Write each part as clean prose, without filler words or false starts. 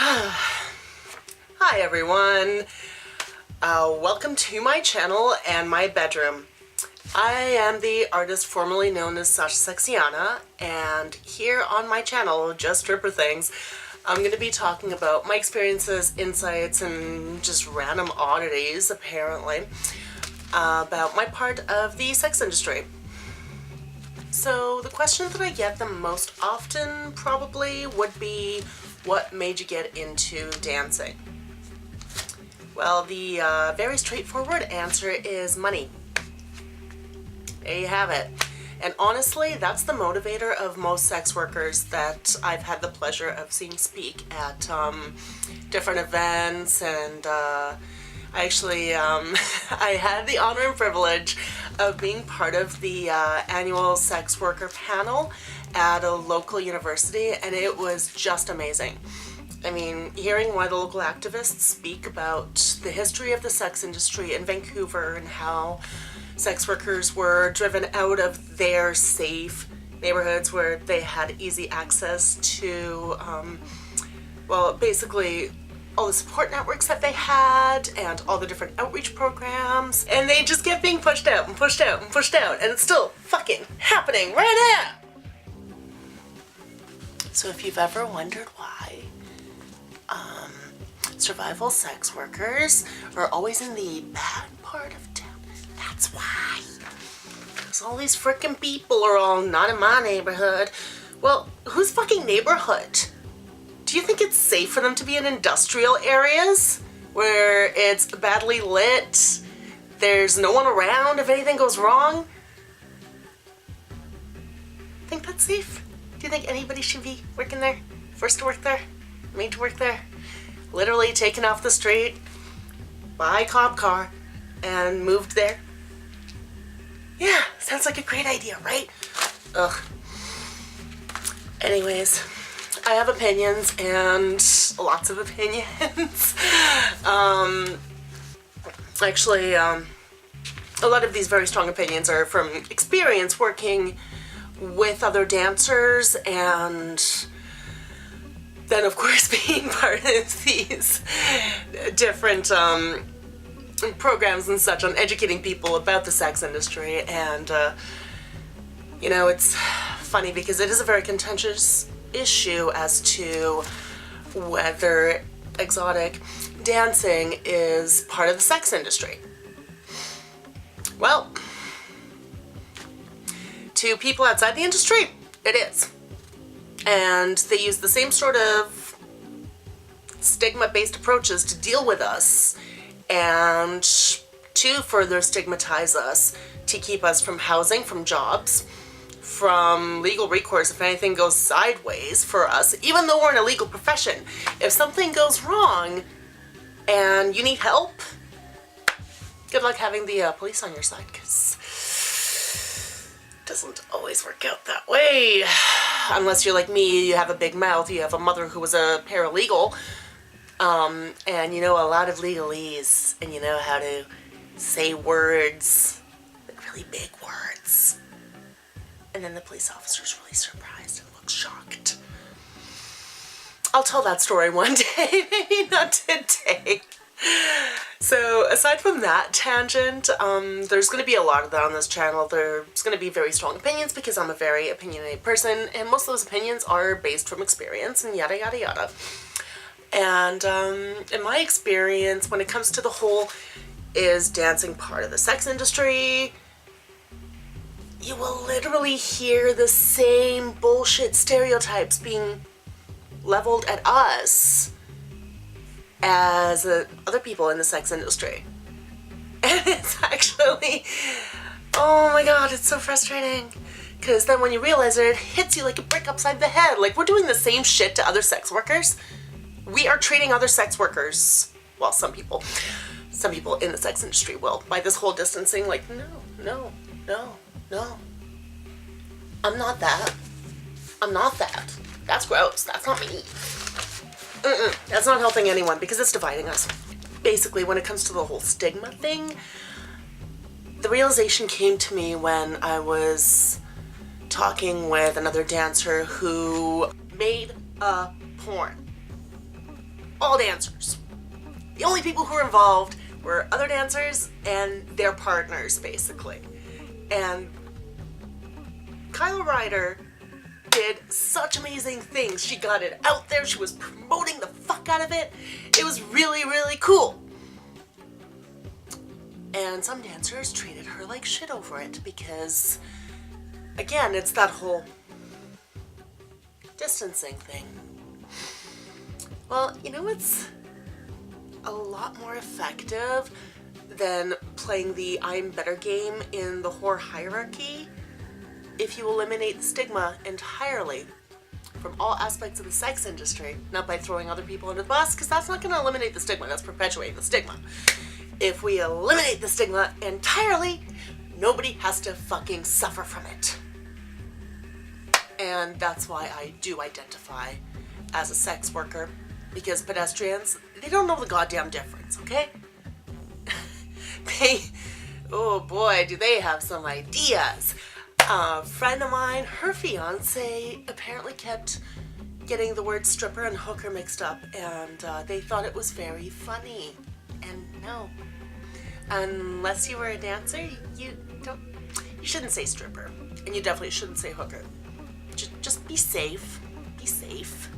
Hi everyone, welcome to my channel and my bedroom. I am the artist formerly known as Sasha Sexiana, and here on my channel, Just Stripper Things, I'm going to be talking about my experiences, insights, and just random oddities, apparently, about my part of the sex industry. So the question that I get the most often probably would be, what made you get into dancing? Well, the very straightforward answer is money. There you have it. And honestly, that's the motivator of most sex workers that I've had the pleasure of seeing speak at different events, and I actually I had the honor and privilege of being part of the annual sex worker panel at a local university, and it was just amazing. I mean, hearing why the local activists speak about the history of the sex industry in Vancouver and how sex workers were driven out of their safe neighborhoods where they had easy access to, well, basically all the support networks that they had and all the different outreach programs, and they just kept being pushed out and pushed out and pushed out, and it's still fucking happening right now. So if you've ever wondered why survival sex workers are always in the bad part of town, that's why. Because all these frickin' people are all not in my neighborhood. Well, whose fucking neighborhood? Do you think it's safe for them to be in industrial areas where it's badly lit, there's no one around if anything goes wrong? Think that's safe? Do you think anybody should be working there? Forced to work there? Made to work there? Literally taken off the street by a cop car and moved there? Yeah, sounds like a great idea, right? Ugh. Anyways, I have opinions, and lots of opinions. Actually, a lot of these very strong opinions are from experience working with other dancers, and then of course being part of these different programs and such on educating people about the sex industry. And you know, it's funny because it is a very contentious issue as to whether exotic dancing is part of the sex industry. Well, to people outside the industry, it is. And they use the same sort of stigma-based approaches to deal with us and to further stigmatize us, to keep us from housing, from jobs, from legal recourse if anything goes sideways for us, even though we're in a legal profession. If something goes wrong and you need help, good luck having the police on your side, because it doesn't always work out that way. Unless you're like me, you have a big mouth, you have a mother who was a paralegal, and you know a lot of legalese, and you know how to say words, like really big words. And then the police officer's really surprised and looks shocked. I'll tell that story one day, maybe not today. So aside from that tangent, there's going to be a lot of that on this channel. There's going to be very strong opinions because I'm a very opinionated person, and most of those opinions are based from experience and yada yada yada. And in my experience, when it comes to the whole, is dancing part of the sex industry, you will literally hear the same bullshit stereotypes being leveled at us as other people in the sex industry. And it's actually, oh my god, it's so frustrating. Because then when you realize it, it hits you like a brick upside the head. Like, we're doing the same shit to other sex workers. We are treating other sex workers, well, some people in the sex industry will, by this whole distancing, like, no. I'm not that. I'm not that. That's gross. That's not me. That's not helping anyone because it's dividing us. Basically, when it comes to the whole stigma thing, the realization came to me when I was talking with another dancer who made a porn. all dancers. The only people who were involved were other dancers and their partners, basically. And Kyla Ryder did such amazing things. She got it out there. She was promoting the fuck out of it. It was really, really cool. And some dancers treated her like shit over it because, again, it's that whole distancing thing. Well, you know what's a lot more effective than playing the I'm better game in the whore hierarchy? If you eliminate the stigma entirely from all aspects of the sex industry, not by throwing other people under the bus, because that's not going to eliminate the stigma, that's perpetuating the stigma. If we eliminate the stigma entirely, nobody has to fucking suffer from it. And that's why I do identify as a sex worker, because pedestrians, they don't know the goddamn difference, okay? Oh boy, do they have some ideas. A friend of mine, her fiance apparently kept getting the word stripper and hooker mixed up, and they thought it was very funny. And no, unless you were a dancer, you shouldn't say stripper, and you definitely shouldn't say hooker. Just be safe. Be safe.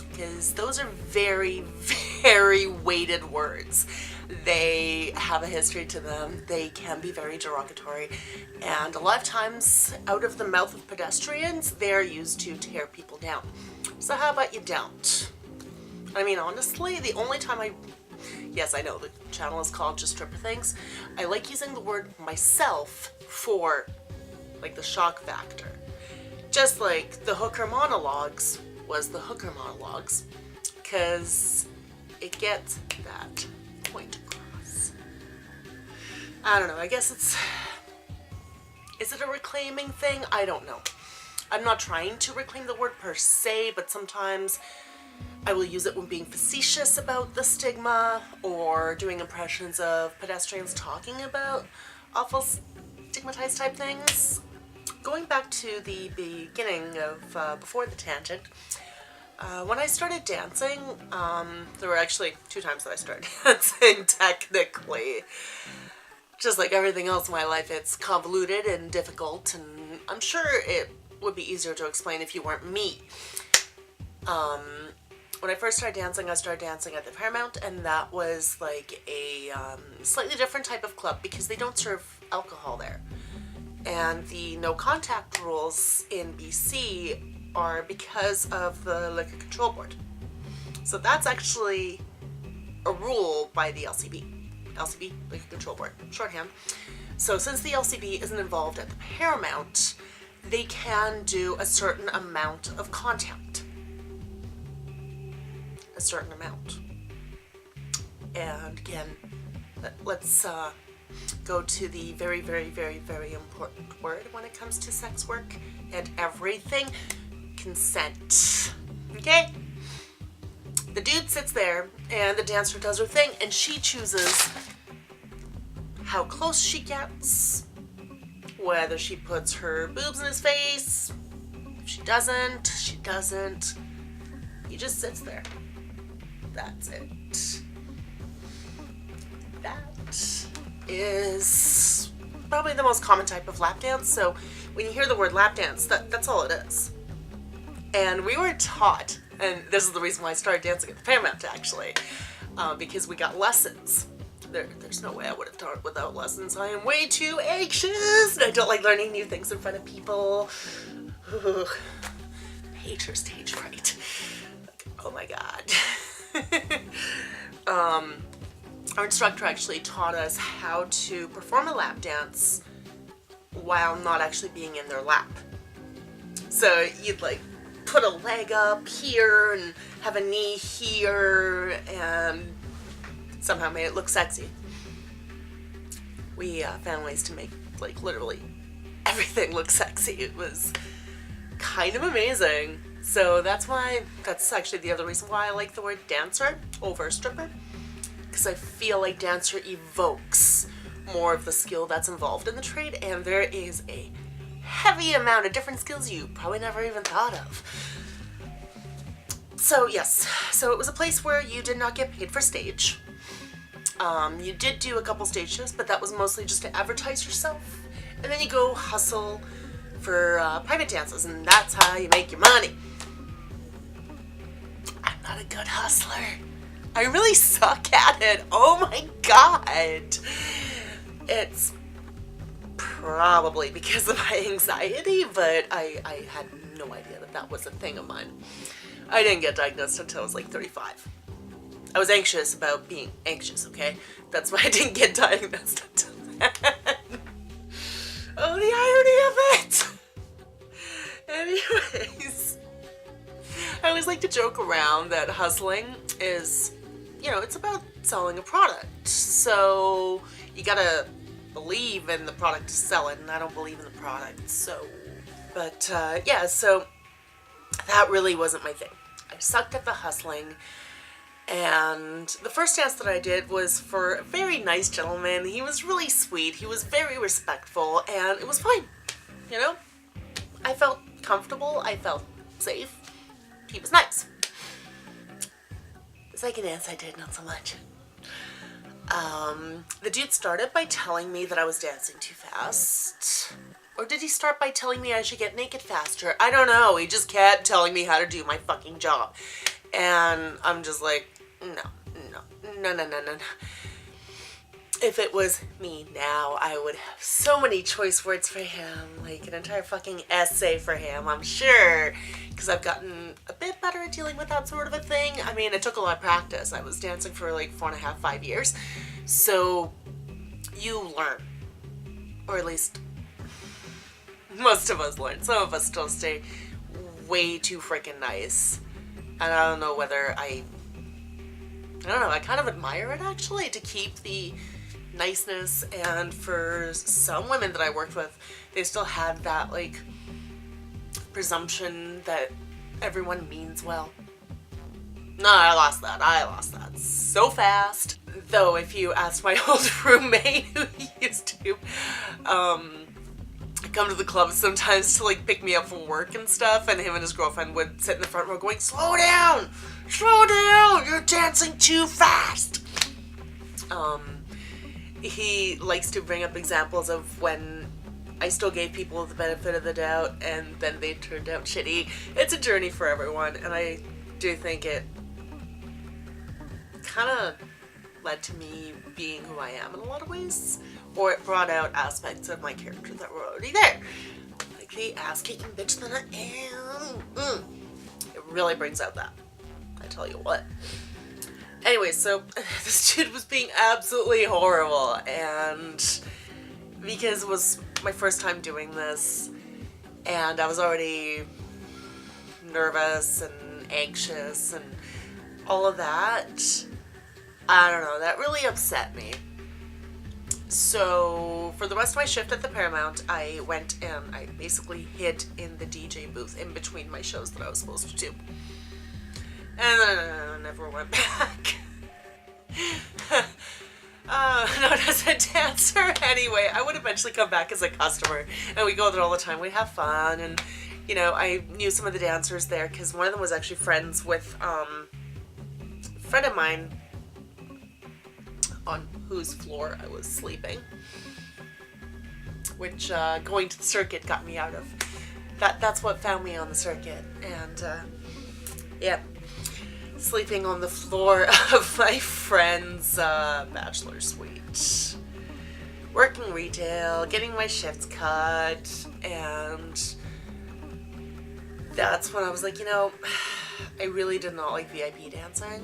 Because those are very, very weighted words. They have a history to them. They can be very derogatory. And a lot of times, out of the mouth of pedestrians, they're used to tear people down. So how about you don't? I mean, honestly, the only time yes, I know the channel is called Just Stripper Things. I like using the word myself for, like, the shock factor. Just like the hooker monologues was the hooker monologues, because it gets that point across. I don't know, I guess is it a reclaiming thing? I don't know. I'm not trying to reclaim the word per se, but sometimes I will use it when being facetious about the stigma or doing impressions of pedestrians talking about awful stigmatized type things. Going back to the beginning of Before the Tangent, when I started dancing, there were actually 2 times that I started dancing technically. Just like everything else in my life, it's convoluted and difficult, and I'm sure it would be easier to explain if you weren't me. When I first started dancing at the Paramount, and that was like a slightly different type of club because they don't serve alcohol there. And the no contact rules in BC are because of the Liquor Control Board. So that's actually a rule by the LCB. LCB, Liquor Control Board, shorthand. So since the LCB isn't involved at the Paramount, they can do a certain amount of contact. A certain amount. And again, let's go to the very, very, very, very important word when it comes to sex work and everything: consent. Okay? The dude sits there and the dancer does her thing, and she chooses how close she gets, whether she puts her boobs in his face. If she doesn't, she doesn't. He just sits there. That's it. That is probably the most common type of lap dance. So when you hear the word lap dance, that's all it is. And we were taught, and this is the reason why I started dancing at the Paramount actually, because we got lessons. There's no way I would have taught without lessons. I am way too anxious, and I don't like learning new things in front of people. Ooh. Hate her stage fright. Like, oh my god. Our instructor actually taught us how to perform a lap dance while not actually being in their lap. So you'd like put a leg up here and have a knee here and somehow made it look sexy. We found ways to make like literally everything look sexy. It was kind of amazing. So that's actually the other reason why I like the word dancer over stripper, because I feel like dancer evokes more of the skill that's involved in the trade, and there is a heavy amount of different skills you probably never even thought of. So yes, so it was a place where you did not get paid for stage. You did do a couple stage shows, but that was mostly just to advertise yourself. And then you go hustle for private dances, and that's how you make your money. I'm not a good hustler. I really suck at it. Oh my god. It's probably because of my anxiety, but I had no idea that that was a thing of mine. I didn't get diagnosed until I was like 35. I was anxious about being anxious, okay? That's why I didn't get diagnosed until then. Oh, the irony of it! Anyways, I always like to joke around that hustling is, you know, it's about selling a product. So you gotta believe in the product to sell it, and I don't believe in the product, so. But yeah, so that really wasn't my thing. I sucked at the hustling. And the first dance that I did was for a very nice gentleman. He was really sweet. He was very respectful, and it was fine. You know? I felt comfortable. I felt safe. He was nice. The second dance I did, not so much. The dude started by telling me that I was dancing too fast. Or did he start by telling me I should get naked faster? I don't know. He just kept telling me how to do my fucking job. And I'm just like, no. If it was me now, I would have so many choice words for him, like an entire fucking essay for him, I'm sure, because I've gotten a bit better at dealing with that sort of a thing. I mean, it took a lot of practice. I was dancing for like 4.5, 5 years, so you learn, or at least most of us learn. Some of us still stay way too freaking nice. And I don't know whether I don't know, I kind of admire it actually, to keep the niceness. And for some women that I worked with, they still had that like presumption that everyone means well. No, I lost that so fast. Though if you asked my old roommate who used to come to the club sometimes to like pick me up from work and stuff, and him and his girlfriend would sit in the front row going, slow down, you're dancing too fast. He likes to bring up examples of when I still gave people the benefit of the doubt and then they turned out shitty. It's a journey for everyone, and I do think it kind of led to me being who I am in a lot of ways, or it brought out aspects of my character that were already there, like the ass-kicking bitch that I am. It really brings out that, I tell you what. Anyway, so this dude was being absolutely horrible, and because it was my first time doing this, and I was already nervous and anxious and all of that, I don't know, that really upset me. So for the rest of my shift at the Paramount, I went and I basically hid in the DJ booth in between my shows that I was supposed to do. And then I never went back. Not as a dancer. Anyway, I would eventually come back as a customer, and we go there all the time. We have fun, and you know, I knew some of the dancers there because one of them was actually friends with a friend of mine on whose floor I was sleeping, which going to the circuit got me out of. That's what found me on the circuit, and yeah, sleeping on the floor of my friend's bachelor suite, working retail, getting my shifts cut, and that's when I was like, you know, I really did not like VIP dancing,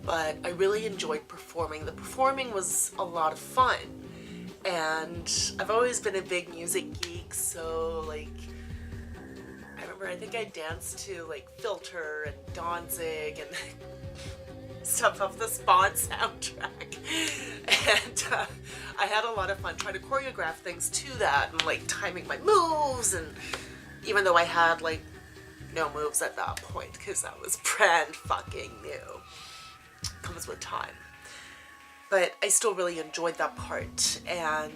but I really enjoyed performing. The performing was a lot of fun, and I've always been a big music geek, so like, I think I danced to like Filter and Danzig and stuff off the Spawn soundtrack, and I had a lot of fun trying to choreograph things to that and like timing my moves, and even though I had like no moves at that point because that was brand fucking new, comes with time, but I still really enjoyed that part. And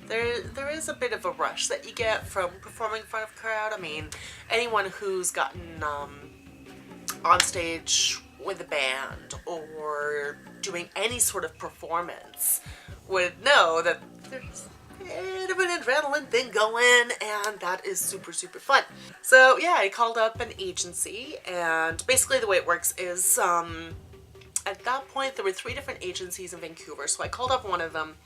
there is a bit of a rush that you get from performing in front of a crowd. I mean, anyone who's gotten on stage with a band or doing any sort of performance would know that there's a bit of an adrenaline thing going, and that is super, super fun. So yeah, I called up an agency, and basically the way it works is at that point there were 3 different agencies in Vancouver, so I called up one of them.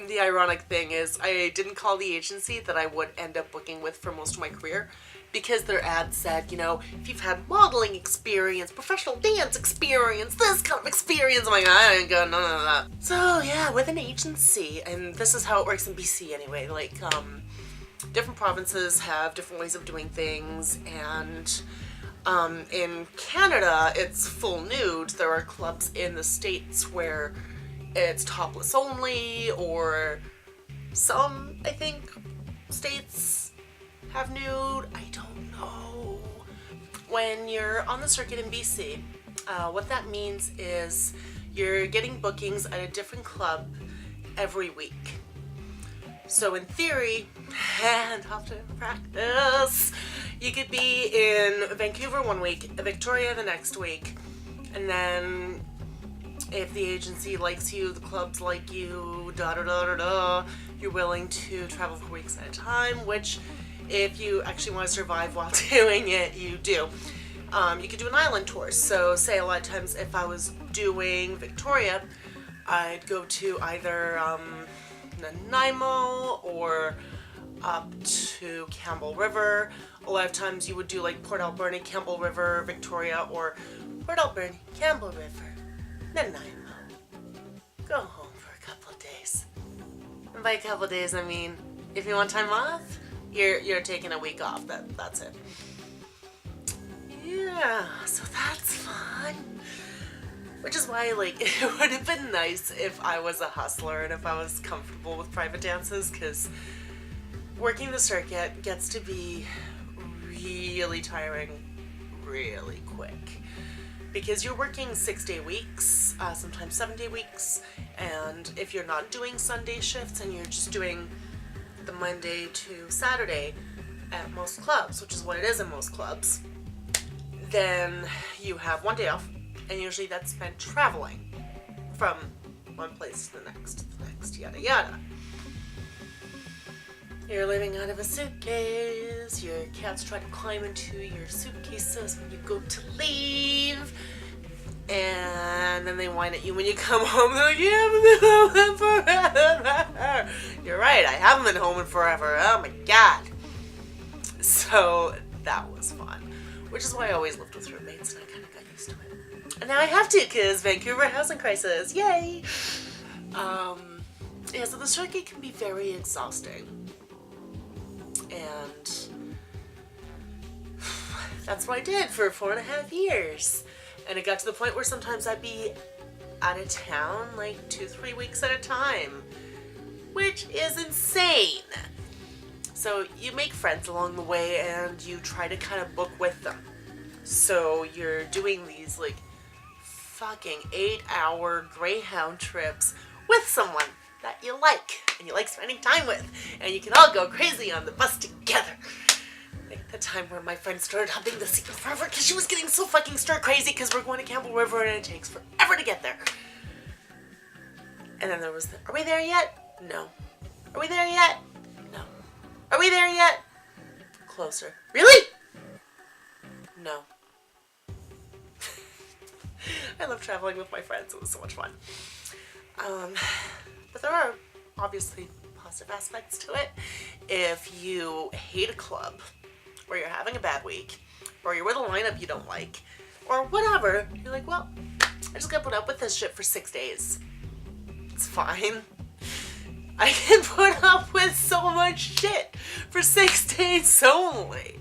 The ironic thing is I didn't call the agency that I would end up booking with for most of my career, because their ad said, you know, if you've had modeling experience, professional dance experience, this kind of experience, I'm like, I ain't got none of that. So yeah, with an agency, and this is how it works in BC anyway, like different provinces have different ways of doing things, and in Canada it's full nude. There are clubs in the States where it's topless only, or some, I think, states have nude. I don't know. When you're on the circuit in BC, what that means is you're getting bookings at a different club every week. So in theory, and after practice, you could be in Vancouver one week, Victoria the next week, and then if the agency likes you, the clubs like you, you're willing to travel for weeks at a time, which if you actually want to survive while doing it, you do. You could do an island tour. So say a lot of times if I was doing Victoria, I'd go to either Nanaimo or up to Campbell River. A lot of times you would do like Port Alberni, Campbell River, Victoria, or Port Alberni, Campbell River, Nanaimo. Go home for a couple of days. And by a couple of days, I mean, if you want time off, you're taking a week off. That's it. Yeah, so that's fun. Which is why, like, it would have been nice if I was a hustler and if I was comfortable with private dances, because working the circuit gets to be really tiring really quick. Because you're working 6-day weeks, sometimes 7-day weeks, and if you're not doing Sunday shifts and you're just doing the Monday to Saturday at most clubs, which is what it is in most clubs, then you have 1 day off, and usually that's spent traveling from one place to the next, yada yada. You're living out of a suitcase, your cats try to climb into your suitcases when you go to leave, and then they whine at you when you come home. They're like, you haven't been home in forever. You're right, I haven't been home in forever. Oh my god. So that was fun, which is why I always lived with roommates, and I kind of got used to it. And now I have to, because Vancouver housing crisis, yay! Yeah, so the circuit can be very exhausting. And that's what I did for 4.5 years. And it got to the point where sometimes I'd be out of town like 2-3 weeks at a time, which is insane. So you make friends along the way and you try to kind of book with them. So you're doing these like fucking 8-hour Greyhound trips with someone that you like and you like spending time with, and you can all go crazy on the bus together. Like the time where my friend started humping the Secret River because she was getting so fucking stir crazy because we're going to Campbell River and it takes forever to get there. And then there was the, are we there yet? No. Are we there yet? No. Are we there yet? Closer. Really? No. I love traveling with my friends. It was so much fun. But there are obviously positive aspects to it. If you hate a club, or you're having a bad week, or you're with a lineup you don't like, or whatever, you're like, well, I just gotta put up with this shit for 6 days. It's fine. I can put up with so much shit for 6 days only.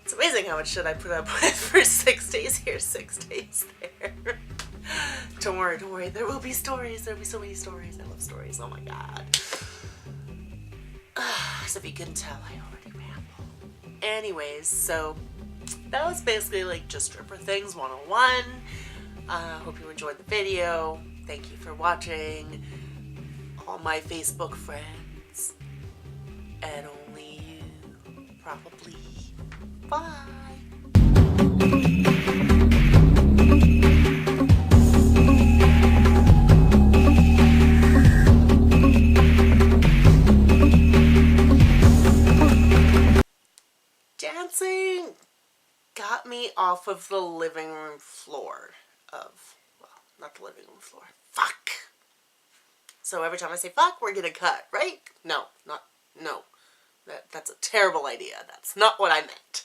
It's amazing how much shit I put up with for 6 days here, 6 days there. Don't worry, there will be stories, there'll be so many stories. I love stories, oh my god. So if you couldn't tell, I already ramble. Anyways, so that was basically like just stripper things 101. Hope you enjoyed the video. Thank you for watching. All my Facebook friends, and only you, probably. Bye. Dancing got me off of the living room floor of, well, not the living room floor. Fuck. So every time I say fuck, we're gonna cut, right? No. That's a terrible idea. That's not what I meant.